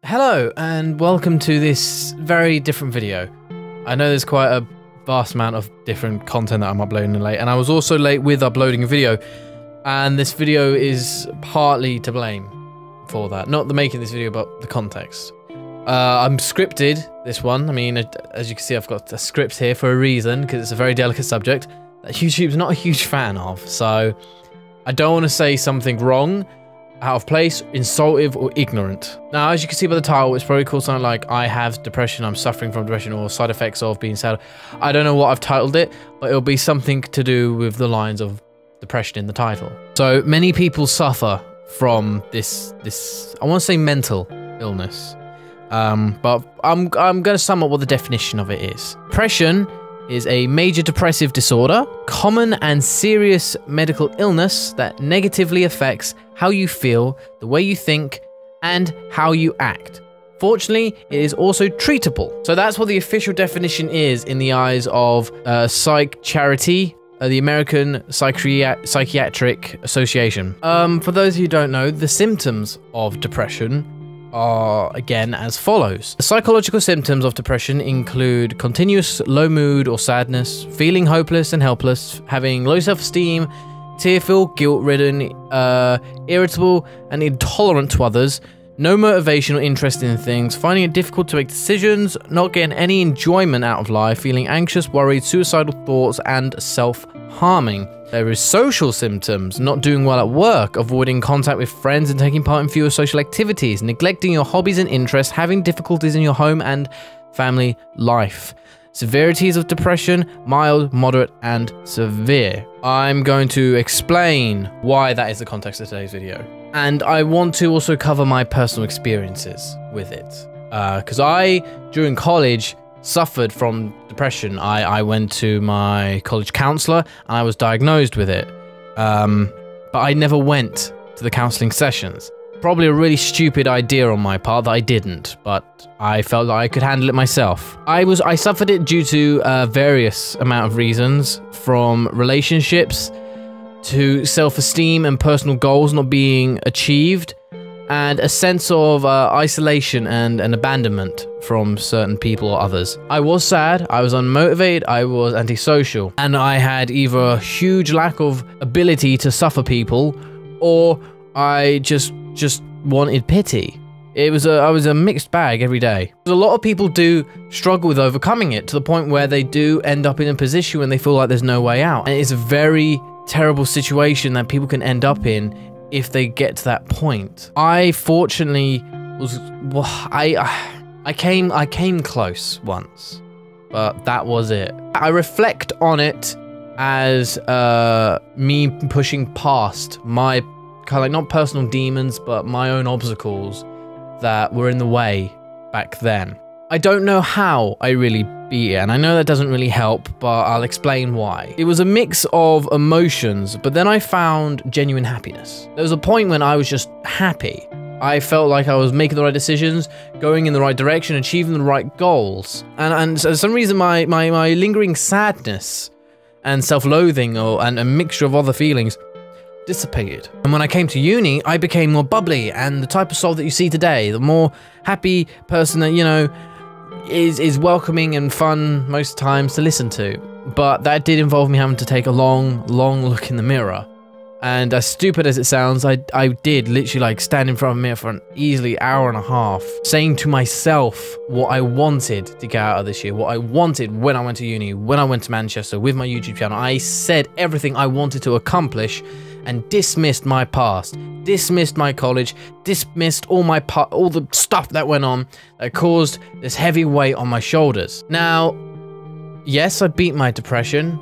Hello and welcome to this very different video. I know there's quite a vast amount of different content that I'm uploading late, and I was also late with uploading a video, and this video is partly to blame for that. Not the making this video, but the context. I'm scripted, this one. I mean, as you can see, I've got a script here for a reason, because it's a very delicate subject that YouTube's not a huge fan of, so I don't want to say something wrong, out of place, insultive, or ignorant. Now, as you can see by the title, it's probably called something like I have depression, I'm suffering from depression, or side effects of being sad. I don't know what I've titled it, but it'll be something to do with the lines of depression in the title. So many people suffer from this I want to say mental illness, but I'm going to sum up what the definition of it is. Depression is a major depressive disorder, common and serious medical illness that negatively affects how you feel, the way you think, and how you act. Fortunately, it is also treatable. So that's what the official definition is in the eyes of Psych Charity, the American Psychiatric Association. For those who don't know, the symptoms of depression are again as follows. The psychological symptoms of depression include continuous low mood or sadness, feeling hopeless and helpless, having low self-esteem, tearful, guilt-ridden, irritable and intolerant to others, no motivation or interest in things, finding it difficult to make decisions, not getting any enjoyment out of life, feeling anxious, worried, suicidal thoughts, and self-harming. There is social symptoms, not doing well at work, avoiding contact with friends and taking part in fewer social activities, neglecting your hobbies and interests, having difficulties in your home and family life. Severities of depression, mild, moderate, and severe. I'm going to explain why that is the context of today's video. And I want to also cover my personal experiences with it. Because during college, suffered from depression. I went to my college counselor and I was diagnosed with it. But I never went to the counseling sessions. Probably a really stupid idea on my part that I didn't, but I felt like I could handle it myself. I suffered it due to various amount of reasons, from relationships to self-esteem and personal goals not being achieved, and a sense of isolation and abandonment from certain people or others. I was sad, I was unmotivated, I was antisocial, and I had either a huge lack of ability to suffer people, or I just wanted pity. I was a mixed bag every day. A lot of people do struggle with overcoming it, to the point where they do end up in a position when they feel like there's no way out. And it's a very terrible situation that people can end up in if they get to that point. I fortunately was, well, I came close once, but that was it. I reflect on it as me pushing past my kind of like, not personal demons, but my own obstacles that were in the way back then. I don't know how I really beat it, and I know that doesn't really help, but I'll explain why. It was a mix of emotions, but then I found genuine happiness. There was a point when I was just happy. I felt like I was making the right decisions, going in the right direction, achieving the right goals. And for some reason, my lingering sadness and self-loathing and a mixture of other feelings dissipated. And when I came to uni, I became more bubbly and the type of soul that you see today, the more happy person that, you know, is welcoming and fun most times to listen to. But that did involve me having to take a long look in the mirror. And as stupid as it sounds, I did literally like stand in front of a mirror for an easily hour and a half, saying to myself what I wanted to get out of this year, what I wanted when I went to uni, when I went to Manchester with my YouTube channel. I said everything I wanted to accomplish and dismissed my past, dismissed my college, dismissed all the stuff that went on that caused this heavy weight on my shoulders. Now, yes, I beat my depression,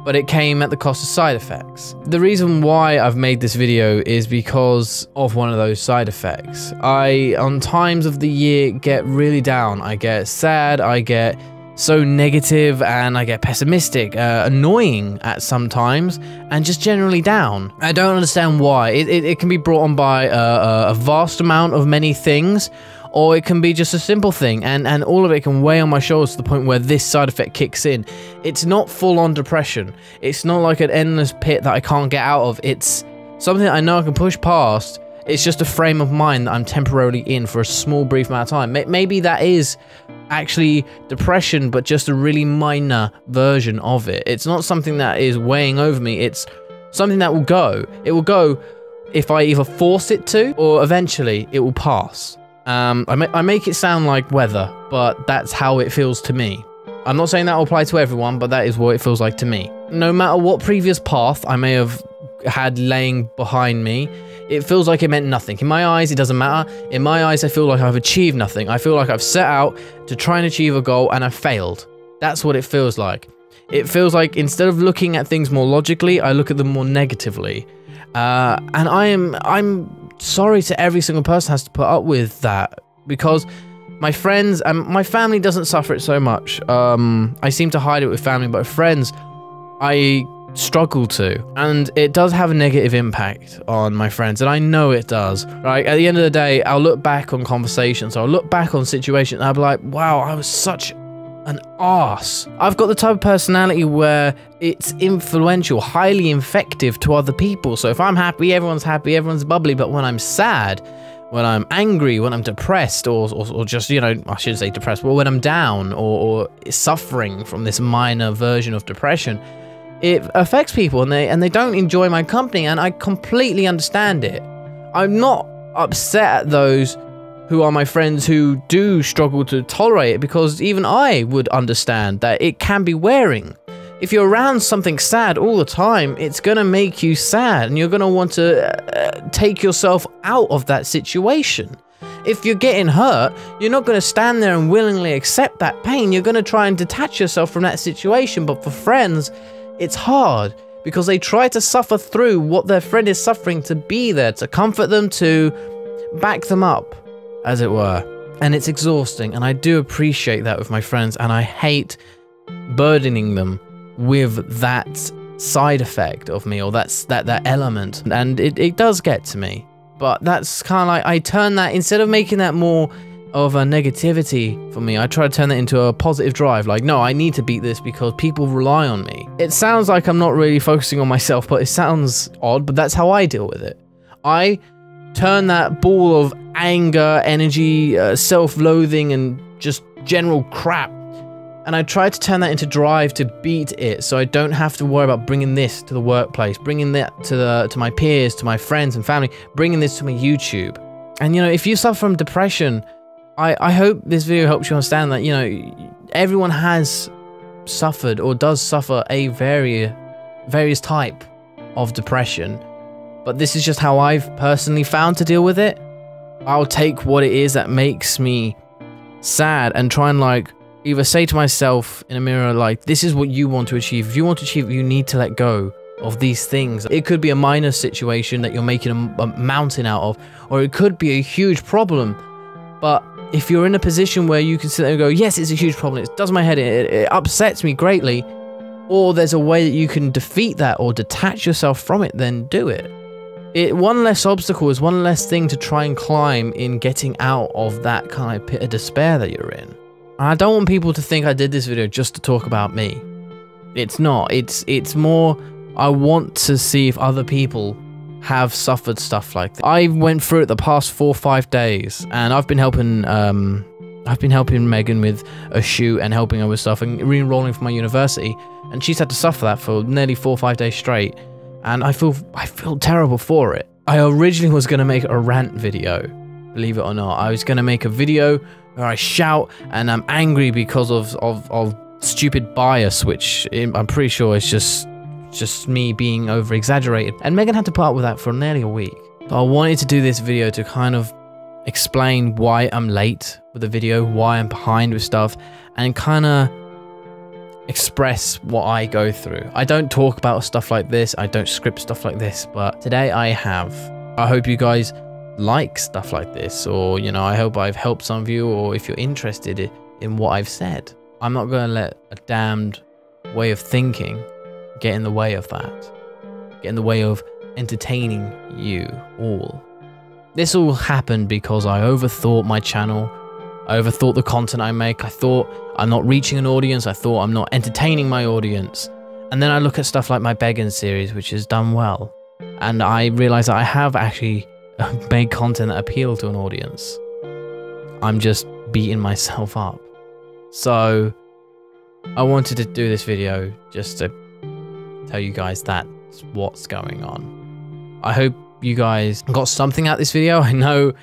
but it came at the cost of side effects. The reason why I've made this video is because of one of those side effects. On times of the year, get really down. I get sad, I get so negative, and I get pessimistic, annoying at some times, and just generally down. I don't understand why. It can be brought on by a vast amount of many things, or it can be just a simple thing, and all of it can weigh on my shoulders to the point where this side effect kicks in. It's not full-on depression. It's not like an endless pit that I can't get out of. It's something that I know I can push past It's just a frame of mind that I'm temporarily in for a small, brief amount of time. Maybe that is actually depression, but just a really minor version of it. It's not something that is weighing over me. It's something that will go. It will go if I either force it to, or eventually it will pass. I make it sound like weather, but that's how it feels to me. I'm not saying that will apply to everyone, but that is what it feels like to me. No matter what previous path I may have had laying behind me, it feels like it meant nothing. In my eyes, it doesn't matter. In my eyes, I feel like I've achieved nothing. I feel like I've set out to try and achieve a goal and I failed. That's what it feels like. It feels like instead of looking at things more logically, I look at them more negatively. And I'm sorry to every single person who has to put up with that, because my friends and my family doesn't suffer it so much. I seem to hide it with family, but with friends, I struggle to, and it does have a negative impact on my friends, and I know it does. Right, at the end of the day, I'll look back on conversations, I'll look back on situations, and I'll be like, wow, I was such an arse. I've got the type of personality where it's influential, highly infective to other people. So if I'm happy, everyone's bubbly, but when I'm sad, when I'm angry, when I'm depressed, or just, you know, I shouldn't say depressed, but when I'm down or suffering from this minor version of depression, it affects people, and they don't enjoy my company, and I completely understand it. I'm not upset at those who are my friends who do struggle to tolerate it, because even I would understand that it can be wearing. If you're around something sad all the time, it's gonna make you sad, and you're gonna want to take yourself out of that situation. If you're getting hurt, you're not gonna stand there and willingly accept that pain. You're gonna try and detach yourself from that situation. But for friends, it's hard, because they try to suffer through what their friend is suffering, to be there, to comfort them, to back them up, as it were. And it's exhausting, and I do appreciate that with my friends, and I hate burdening them with that side effect of me, or that element, and it does get to me. But that's kind of like, I turn that, instead of making that more of a negativity for me, I try to turn it into a positive drive. Like, no, I need to beat this because people rely on me. It sounds like I'm not really focusing on myself, but it sounds odd, but that's how I deal with it. I turn that ball of anger, energy, self-loathing, and just general crap, and I try to turn that into drive to beat it, so I don't have to worry about bringing this to the workplace, bringing that to my peers, to my friends and family, bringing this to my YouTube. And, you know, if you suffer from depression, I hope this video helps you understand that, you know, everyone has suffered or does suffer a various type of depression, but this is just how I've personally found to deal with it. I'll take what it is that makes me sad and try and, like, either say to myself in a mirror, like, this is what you want to achieve. If you want to achieve it, you need to let go of these things. It could be a minor situation that you're making a mountain out of, or it could be a huge problem. But if you're in a position where you can sit there and go, yes, it's a huge problem, it does my head in, it upsets me greatly, or there's a way that you can defeat that or detach yourself from it, then do it. One less obstacle is one less thing to try and climb in getting out of that kind of pit of despair that you're in. And I don't want people to think I did this video just to talk about me. It's not. It's more, I want to see if other people have suffered stuff like this. I went through it the past 4 or 5 days, and I've been helping Megan with a shoot and helping her with stuff and re-enrolling for my university, and she's had to suffer that for nearly 4 or 5 days straight, and I feel terrible for it. I originally was going to make a rant video, believe it or not. I was going to make a video where I shout and I'm angry because of stupid bias, which I'm pretty sure is just me being over exaggerated, and Megan had to put up with that for nearly a week. So I wanted to do this video to kind of explain why I'm late with the video, why I'm behind with stuff, and kind of express what I go through. I don't talk about stuff like this, I don't script stuff like this, but today I have. I hope you guys like stuff like this, or, you know, I hope I've helped some of you, or if you're interested in what I've said. I'm not going to let a damned way of thinking get in the way of that, get in the way of entertaining you all. This all happened because I overthought my channel, I overthought the content I make. I thought I'm not reaching an audience, I thought I'm not entertaining my audience, and then I look at stuff like my begging series, which has done well, and I realize that I have actually made content that appealed to an audience. I'm just beating myself up. So I wanted to do this video just to tell you guys that's what's going on. I hope you guys got something out of this video. I know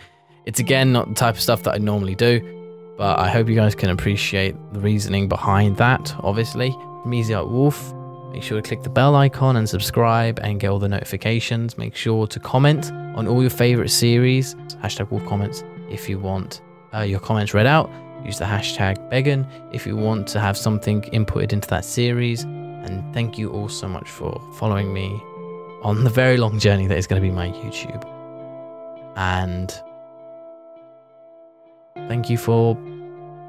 it's again not the type of stuff that I normally do, but I hope you guys can appreciate the reasoning behind that. Obviously, me, ZeeReact, make sure to click the bell icon and subscribe and get all the notifications. Make sure to comment on all your favorite series. Hashtag Wolf comments if you want your comments read out. Use the hashtag Began if you want to have something inputted into that series. And thank you all so much for following me on the very long journey that is going to be my YouTube. And thank you for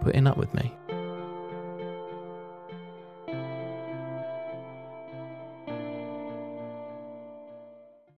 putting up with me.